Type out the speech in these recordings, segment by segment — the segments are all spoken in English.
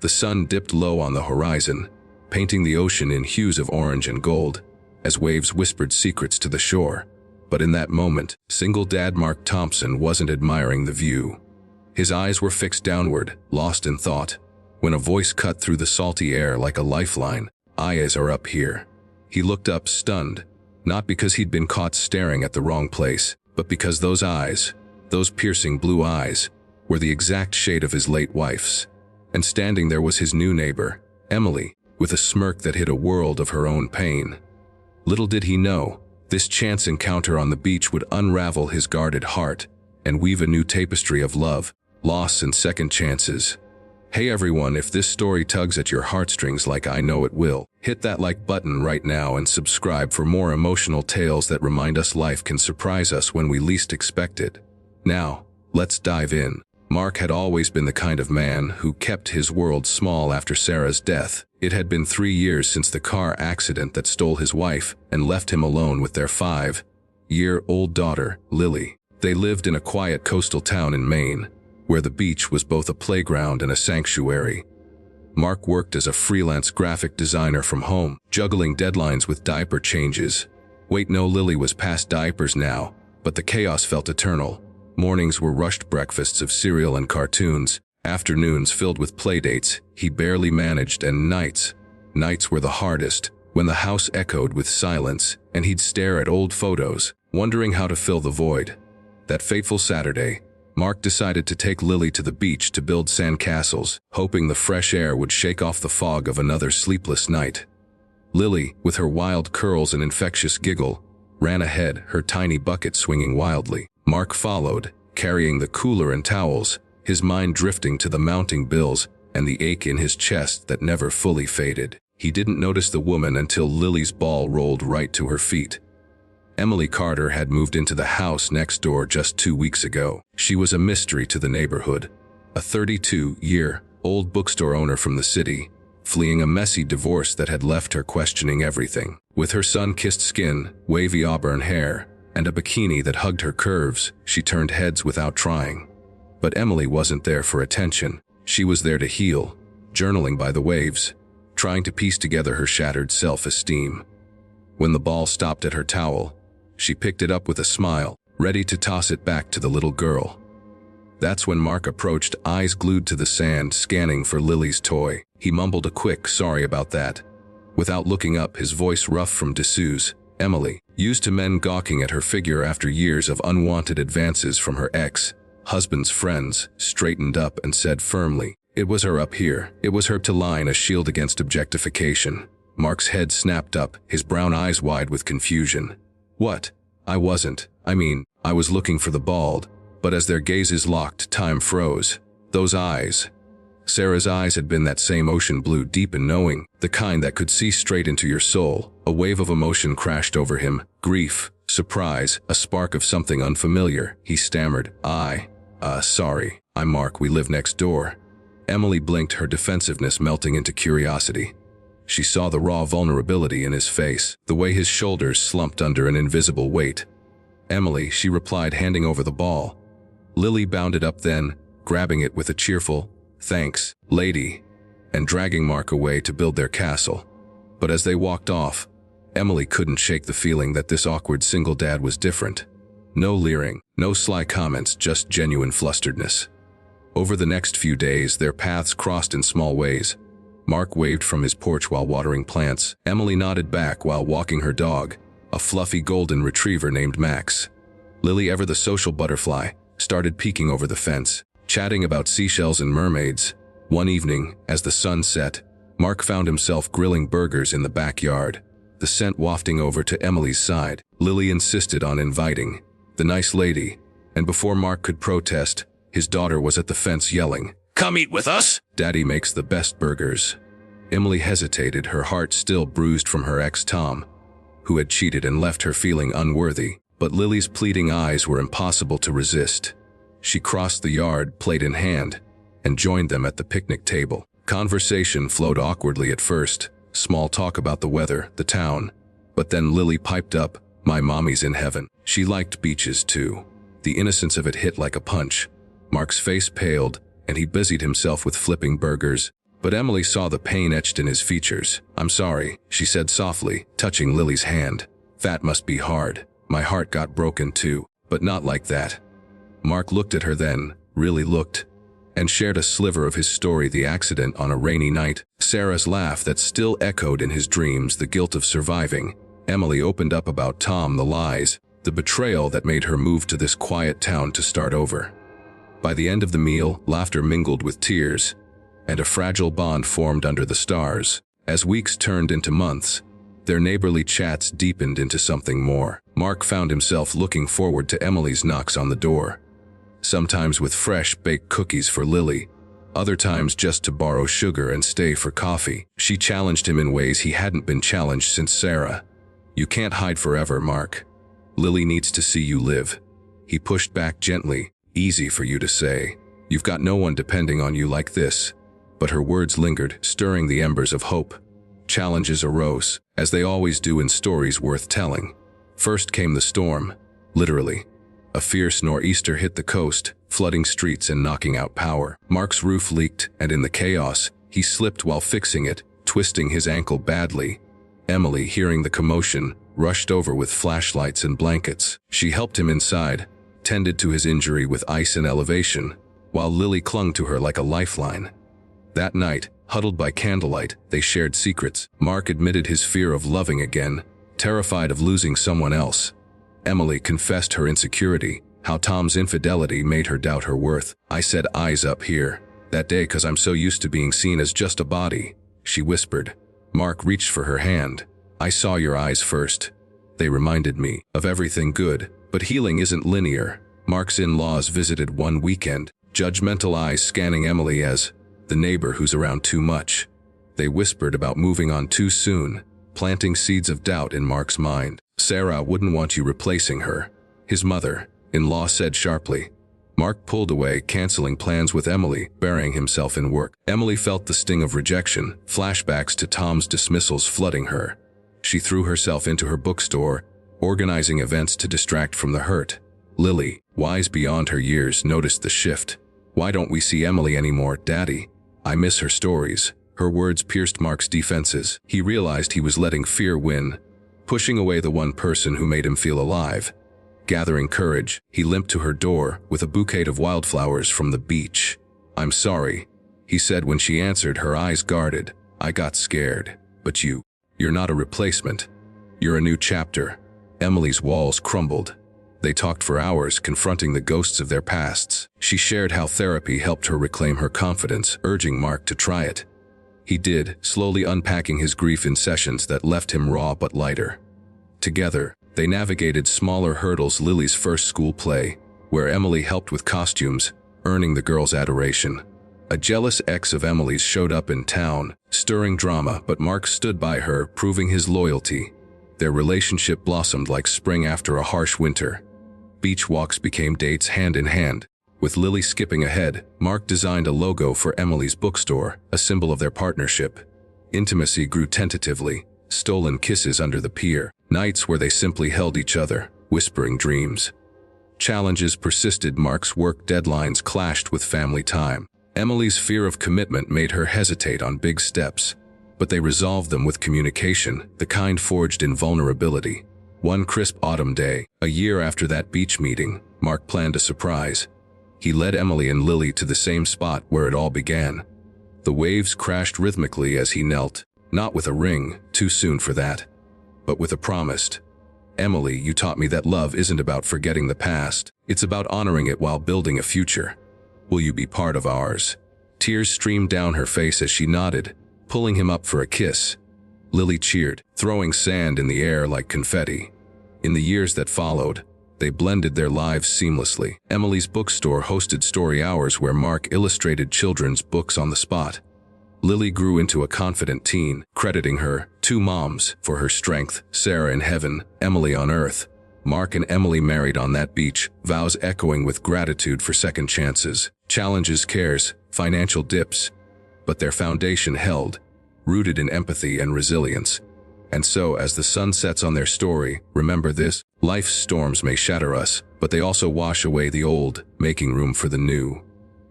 The sun dipped low on the horizon, painting the ocean in hues of orange and gold, as waves whispered secrets to the shore. But in that moment, single dad Mark Thompson wasn't admiring the view. His eyes were fixed downward, lost in thought, when a voice cut through the salty air like a lifeline. "Eyes are up here." He looked up, stunned, not because he'd been caught staring at the wrong place, but because those eyes, those piercing blue eyes, were the exact shade of his late wife's. And standing there was his new neighbor, Emily, with a smirk that hid a world of her own pain. Little did he know, this chance encounter on the beach would unravel his guarded heart and weave a new tapestry of love, loss, and second chances. Hey everyone, if this story tugs at your heartstrings like I know it will, hit that like button right now and subscribe for more emotional tales that remind us life can surprise us when we least expect it. Now, let's dive in. Mark had always been the kind of man who kept his world small after Sarah's death. It had been 3 years since the car accident that stole his wife and left him alone with their 5-year-old daughter, Lily. They lived in a quiet coastal town in Maine, where the beach was both a playground and a sanctuary. Mark worked as a freelance graphic designer from home, juggling deadlines with diaper changes. Wait, no, Lily was past diapers now, but the chaos felt eternal. Mornings were rushed breakfasts of cereal and cartoons, afternoons filled with playdates he barely managed, and nights were the hardest, when the house echoed with silence and he'd stare at old photos, wondering how to fill the void. That fateful Saturday, Mark decided to take Lily to the beach to build sandcastles, hoping the fresh air would shake off the fog of another sleepless night. Lily, with her wild curls and infectious giggle, ran ahead, her tiny bucket swinging wildly. Mark followed, carrying the cooler and towels, his mind drifting to the mounting bills and the ache in his chest that never fully faded. He didn't notice the woman until Lily's ball rolled right to her feet. Emily Carter had moved into the house next door just 2 weeks ago. She was a mystery to the neighborhood, a 32-year-old bookstore owner from the city, fleeing a messy divorce that had left her questioning everything. With her sun-kissed skin, wavy auburn hair, and a bikini that hugged her curves, she turned heads without trying. But Emily wasn't there for attention. She was there to heal, journaling by the waves, trying to piece together her shattered self-esteem. When the ball stopped at her towel, she picked it up with a smile, ready to toss it back to the little girl. That's when Mark approached, eyes glued to the sand, scanning for Lily's toy. He mumbled a quick "sorry about that," without looking up, his voice rough from disuse. Emily, used to men gawking at her figure after years of unwanted advances from her ex-husband's friends, straightened up and said firmly, "It was her up here. It was her to line a shield against objectification." Mark's head snapped up, his brown eyes wide with confusion. "What? I wasn't. I was looking for the bald." But as their gazes locked, time froze. Those eyes. Sarah's eyes had been that same ocean blue, deep and knowing, the kind that could see straight into your soul. A wave of emotion crashed over him, grief, surprise, a spark of something unfamiliar. He stammered, sorry, I'm Mark, we live next door." Emily blinked, her defensiveness melting into curiosity. She saw the raw vulnerability in his face, the way his shoulders slumped under an invisible weight. "Emily," she replied, handing over the ball. Lily bounded up then, grabbing it with a cheerful, "Thanks, lady," and dragging Mark away to build their castle. But as they walked off, Emily couldn't shake the feeling that this awkward single dad was different. No leering, no sly comments, just genuine flusteredness. Over the next few days, their paths crossed in small ways. Mark waved from his porch while watering plants. Emily nodded back while walking her dog, a fluffy golden retriever named Max. Lily, ever the social butterfly, started peeking over the fence, chatting about seashells and mermaids. One evening, as the sun set, Mark found himself grilling burgers in the backyard, the scent wafting over to Emily's side. Lily insisted on inviting the nice lady, and before Mark could protest, his daughter was at the fence yelling, "Come eat with us! Daddy makes the best burgers." Emily hesitated, her heart still bruised from her ex Tom, who had cheated and left her feeling unworthy. But Lily's pleading eyes were impossible to resist. She crossed the yard, plate in hand, and joined them at the picnic table. Conversation flowed awkwardly at first, small talk about the weather, the town. But then Lily piped up, "My mommy's in heaven. She liked beaches too." The innocence of it hit like a punch. Mark's face paled, and he busied himself with flipping burgers. But Emily saw the pain etched in his features. "I'm sorry," she said softly, touching Lily's hand. "That must be hard. My heart got broken too, but not like that." Mark looked at her then, really looked, and shared a sliver of his story: the accident on a rainy night, Sarah's laugh that still echoed in his dreams, the guilt of surviving. Emily opened up about Tom, the lies, the betrayal that made her move to this quiet town to start over. By the end of the meal, laughter mingled with tears, and a fragile bond formed under the stars. As weeks turned into months, their neighborly chats deepened into something more. Mark found himself looking forward to Emily's knocks on the door, sometimes with fresh baked cookies for Lily, other times just to borrow sugar and stay for coffee. She challenged him in ways he hadn't been challenged since Sarah. "You can't hide forever, Mark. Lily needs to see you live." He pushed back gently. "Easy for you to say. You've got no one depending on you like this." But her words lingered, stirring the embers of hope. Challenges arose, as they always do in stories worth telling. First came the storm, literally. A fierce nor'easter hit the coast, flooding streets and knocking out power. Mark's roof leaked, and in the chaos, he slipped while fixing it, twisting his ankle badly. Emily, hearing the commotion, rushed over with flashlights and blankets. She helped him inside, tended to his injury with ice and elevation, while Lily clung to her like a lifeline. That night, huddled by candlelight, they shared secrets. Mark admitted his fear of loving again, terrified of losing someone else. Emily confessed her insecurity, how Tom's infidelity made her doubt her worth. "I said eyes up here that day 'cause I'm so used to being seen as just a body," she whispered. Mark reached for her hand. "I saw your eyes first. They reminded me of everything good, but healing isn't linear." Mark's in-laws visited one weekend, judgmental eyes scanning Emily as the neighbor who's around too much. They whispered about moving on too soon, planting seeds of doubt in Mark's mind. "Sarah wouldn't want you replacing her," his mother-in-law said sharply. Mark pulled away, canceling plans with Emily, burying himself in work. Emily felt the sting of rejection, flashbacks to Tom's dismissals flooding her. She threw herself into her bookstore, organizing events to distract from the hurt. Lily, wise beyond her years, noticed the shift. "Why don't we see Emily anymore, Daddy? I miss her stories." Her words pierced Mark's defenses. He realized he was letting fear win, pushing away the one person who made him feel alive. Gathering courage, he limped to her door with a bouquet of wildflowers from the beach. "I'm sorry," he said when she answered, her eyes guarded. "I got scared. But you're not a replacement. You're a new chapter." Emily's walls crumbled. They talked for hours, confronting the ghosts of their pasts. She shared how therapy helped her reclaim her confidence, urging Mark to try it. He did, slowly unpacking his grief in sessions that left him raw but lighter. Together, they navigated smaller hurdles: Lily's first school play, where Emily helped with costumes, earning the girls' adoration. A jealous ex of Emily's showed up in town, stirring drama, but Mark stood by her, proving his loyalty. Their relationship blossomed like spring after a harsh winter. Beach walks became dates hand in hand. With Lily skipping ahead, Mark designed a logo for Emily's bookstore, a symbol of their partnership. Intimacy grew tentatively, stolen kisses under the pier, nights where they simply held each other, whispering dreams. Challenges persisted. Mark's work deadlines clashed with family time. Emily's fear of commitment made her hesitate on big steps, but they resolved them with communication, the kind forged in vulnerability. One crisp autumn day, a year after that beach meeting, Mark planned a surprise. He led Emily and Lily to the same spot where it all began. The waves crashed rhythmically as he knelt, not with a ring, too soon for that, but with a promise. "Emily, you taught me that love isn't about forgetting the past, it's about honoring it while building a future. Will you be part of ours?" Tears streamed down her face as she nodded, pulling him up for a kiss. Lily cheered, throwing sand in the air like confetti. In the years that followed, they blended their lives seamlessly. Emily's bookstore hosted story hours where Mark illustrated children's books on the spot. Lily grew into a confident teen, crediting her two moms for her strength: Sarah in heaven, Emily on earth. Mark and Emily married on that beach, vows echoing with gratitude for second chances. Challenges, cares, financial dips, but their foundation held, rooted in empathy and resilience. And so, as the sun sets on their story, remember this: life's storms may shatter us, but they also wash away the old, making room for the new.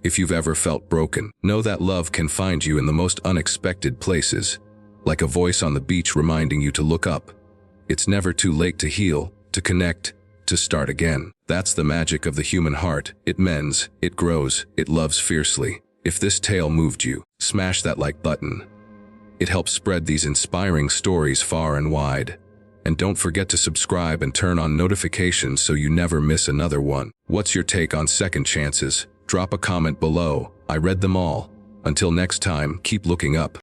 If you've ever felt broken, know that love can find you in the most unexpected places, like a voice on the beach reminding you to look up. It's never too late to heal, to connect, to start again. That's the magic of the human heart. It mends, it grows, it loves fiercely. If this tale moved you, smash that like button. It helps spread these inspiring stories far and wide. And don't forget to subscribe and turn on notifications so you never miss another one. What's your take on second chances? Drop a comment below. I read them all. Until next time, keep looking up.